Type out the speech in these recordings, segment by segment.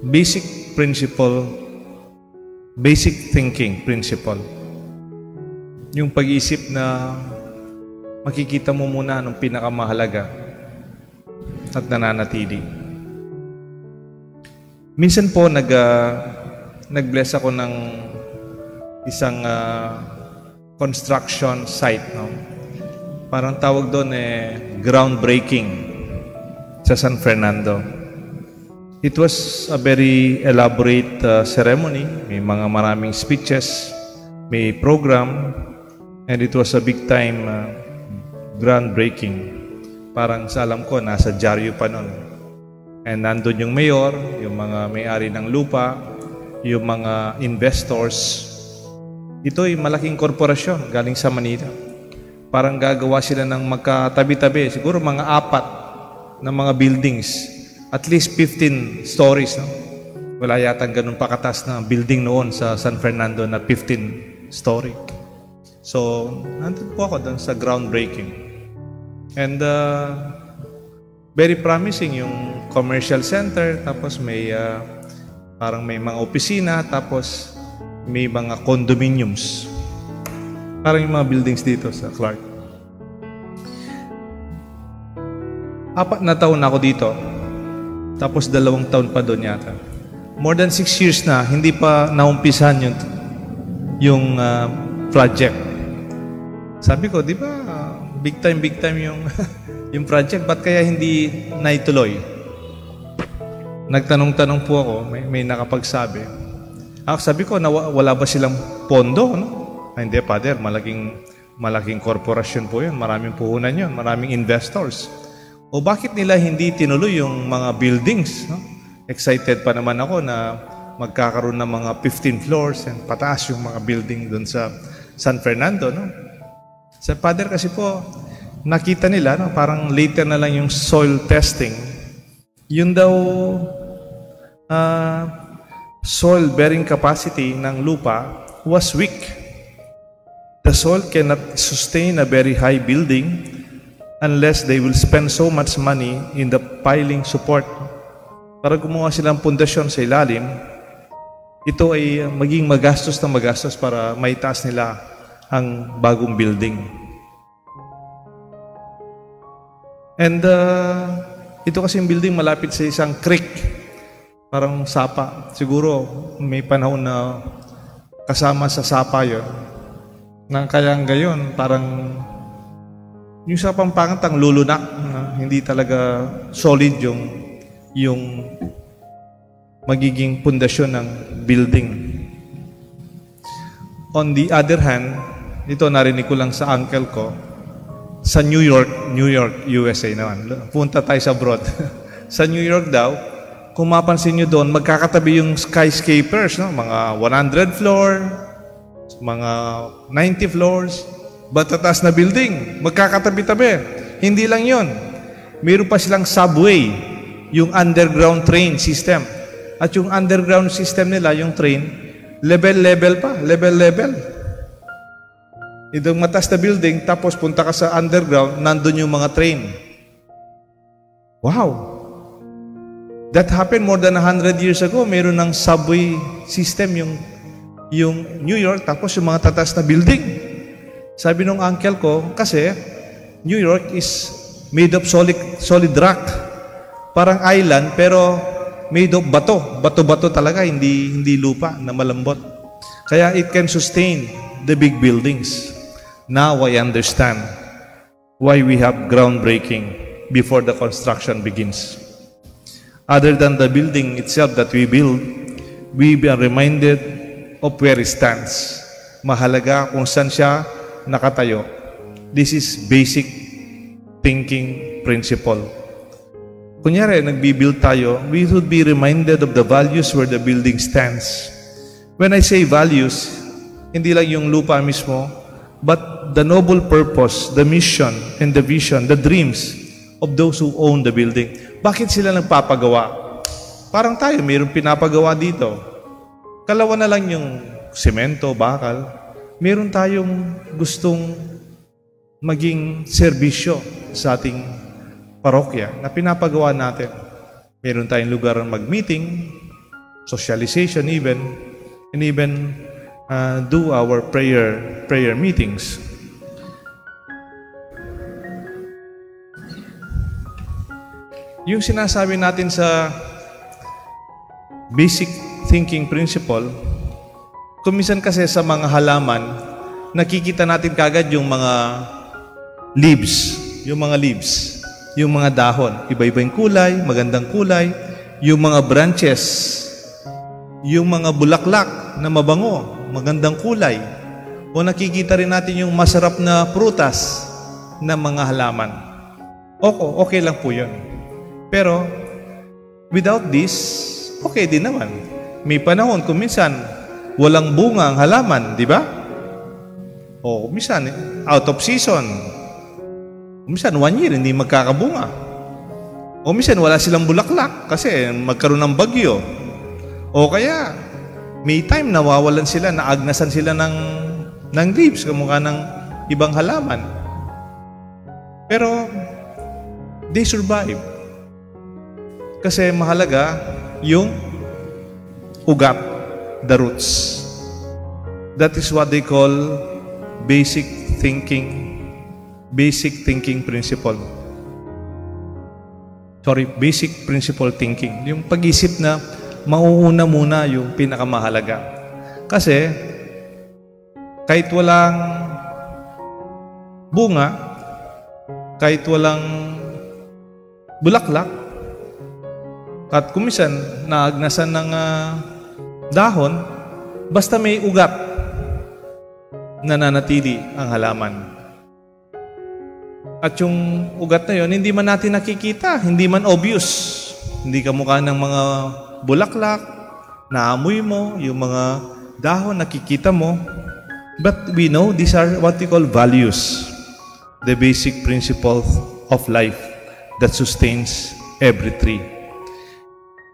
basic principle, basic thinking principle. Yung pag-iisip na makikita mo muna anong pinakamahalaga at nananatili. Minsan po nag-bless ako ng isang construction site, no? Parang tawag doon groundbreaking sa San Fernando. It was a very elaborate ceremony. May maraming speeches, may program, and it was a big time groundbreaking. Parang sa alam ko, nasa dyaryo pa nun. And nandun yung mayor, yung mga may-ari ng lupa, yung mga investors. Ito ay malaking korporasyon galing sa Manila. Parang gagawa sila ng magkatabi-tabi, siguro mga 4 na mga buildings. At least 15 stories. No? Wala yatang ganun pakatas na building noon sa San Fernando na 15 story. So, nandun po ako doon sa groundbreaking. And very promising yung commercial center, tapos may parang may mga opisina, tapos may mga condominiums. Parang yung mga buildings dito sa Clark. 4 na taon na ako dito. Tapos 2 taon pa doon yata. More than 6 years na, hindi pa naumpisan yung project. Sabi ko, di ba, big time yung, yung project, ba't kaya hindi naituloy? Nagtanong-tanong po ako, may nakapagsabi. Sabi ko, wala ba silang pondo? No? Hindi, Father, malaking korporasyon po yun, maraming puhunan yun, maraming investors. O bakit nila hindi tinuloy yung mga buildings? No? Excited pa naman ako na magkakaroon ng mga 15 floors and pataas yung mga building doon sa San Fernando. No? Sa Father kasi po, nakita nila, no? Parang later na lang yung soil testing. Yun daw, soil bearing capacity ng lupa was weak. The soil cannot sustain a very high building unless they will spend so much money in the piling support. Para gumawa silang pundasyon sa ilalim, ito ay maging magastos na magastos para maitaas nila ang bagong building. And ito kasi yung building malapit sa isang creek, parang sapa. Siguro may panahon na kasama sa sapa yun. Nang kaya ngayon, parang yung sa Pampanga lulunak, hindi talaga solid yung magiging pundasyon ng building. On the other hand, ito narinig ko lang sa uncle ko, sa New York, USA naman. Punta tayo sa abroad. Sa New York daw, kung mapansin nyo doon, magkakatabi yung skyscrapers, no? Mga 100 floor, mga 90 floors, batataas na building, magkakatabi-tabi. Hindi lang yon. Meron pa silang subway, yung underground train system. At yung underground system nila, yung train, level pa, level. Itong mataas na building, tapos punta ka sa underground, nandun yung mga train. Wow! That happened more than 100 years ago. Meron ng subway system yung New York, tapos yung mga tataas na building. Sabi nung uncle ko, kasi New York is made of solid rock. Parang island, pero made of bato. Bato-bato talaga, hindi lupa na malambot. Kaya it can sustain the big buildings. Now I understand why we have groundbreaking before the construction begins. Other than the building itself that we build, we are reminded of where it stands. Mahalaga kung saan siya nakatayo. This is basic thinking principle. Kunyari, nagbibuild tayo, we should be reminded of the values where the building stands. When I say values, hindi lang yung lupa mismo, but the noble purpose, the mission, and the vision, the dreams of those who own the building. Bakit sila nagpapagawa? Parang tayo, mayroong pinapagawa dito. Kalawa na lang yung semento, bakal. Meron tayong gustong maging serbisyo sa ating parokya na pinapagawa natin. Meron tayong lugar mag-meeting, socialization even, and even do our prayer meetings. Yung sinasabi natin sa basic thinking principle, kuminsan kasi sa mga halaman, nakikita natin kagad yung mga leaves, yung mga dahon, iba-ibang kulay, magandang kulay, yung mga branches, yung mga bulaklak na mabango, magandang kulay, o nakikita rin natin yung masarap na prutas na mga halaman. Okay lang po yun. Pero, without this, okay din naman. May panahon kung minsan, walang bunga ang halaman, di ba? O minsan, out of season. Minsan, 1 year, hindi magkakabunga. O minsan, wala silang bulaklak kasi magkaroon ng bagyo. O kaya, may time nawawalan sila, naagnasan sila ng leaves, kamukha ng ibang halaman. Pero, they survive. Kasi mahalaga yung ugat, the roots. That is what they call basic thinking principle. Basic principle thinking. Yung pag-isip na mauuna muna yung pinakamahalaga. Kasi kahit walang bunga, kahit walang bulaklak, at kumisan naagnasan ng dahon, basta may ugat, nananatili ang halaman. At yung ugat na yon, hindi man natin nakikita, hindi man obvious. Hindi kamukha ng mga bulaklak, naamoy mo, yung mga dahon, nakikita mo. But we know these are what we call values, the basic principles of life that sustains every tree.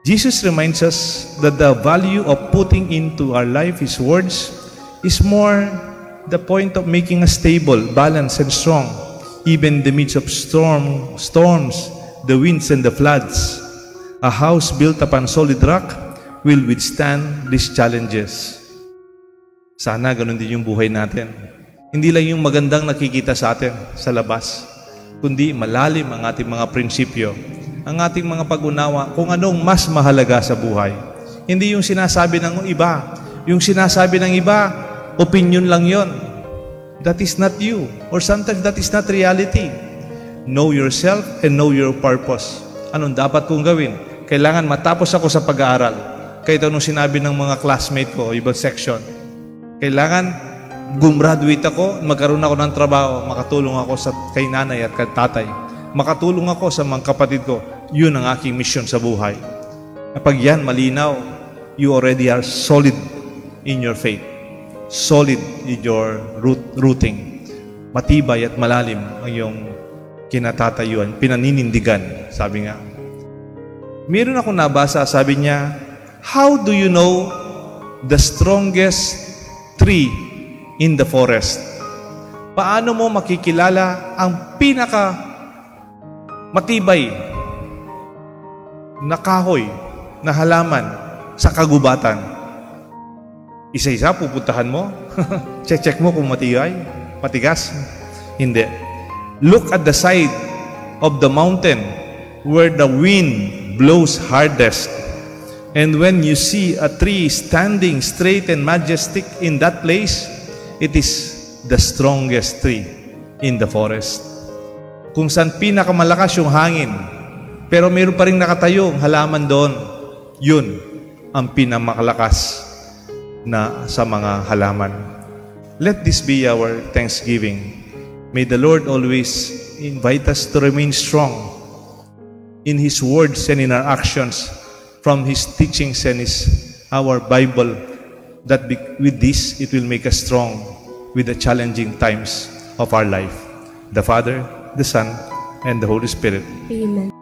Jesus reminds us that the value of putting into our life His words is more the point of making us stable, balanced, and strong, even in the midst of storms, the winds, and the floods. A house built upon solid rock will withstand these challenges. Sana ganun din yung buhay natin. Hindi lang yung magandang nakikita sa atin sa labas, kundi malalim ang ating mga prinsipyo, ang ating mga pag-unawa kung anong mas mahalaga sa buhay. Hindi yung sinasabi ng iba. Yung sinasabi ng iba, opinion lang yon. That is not you. Or sometimes that is not reality. Know yourself and know your purpose. Anong dapat kong gawin? Kailangan matapos ako sa pag-aaral. Kahit anong sinabi ng mga classmate ko, ibang section. Kailangan gumraduate ako, magkaroon ako ng trabaho, makatulong ako kay nanay at kay tatay. Makatulong ako sa mga kapatid ko. Yun ang aking mission sa buhay. Kapag yan malinaw, you already are solid in your faith. Solid in your rooting. Matibay at malalim ang iyong kinatatayuan, pinaninindigan, sabi nga. Meron akong nabasa, sabi niya, how do you know the strongest tree in the forest? Paano mo makikilala ang pinaka matibay na kahoy, na halaman sa kagubatan? Isa-isa pupuntahan mo? Check mo kung matibay, matigas? Hindi. Look at the side of the mountain where the wind blows hardest. And when you see a tree standing straight and majestic in that place, it is the strongest tree in the forest. Kung saan pinakamalakas yung hangin, pero mayroon pa rin nakatayong halaman doon, yun ang pinamakalakas na sa mga halaman. Let this be our thanksgiving. May the Lord always invite us to remain strong in His words and in our actions, from His teachings and our Bible, that with this, it will make us strong with the challenging times of our life. The Father, the Son, and the Holy Spirit. Amen.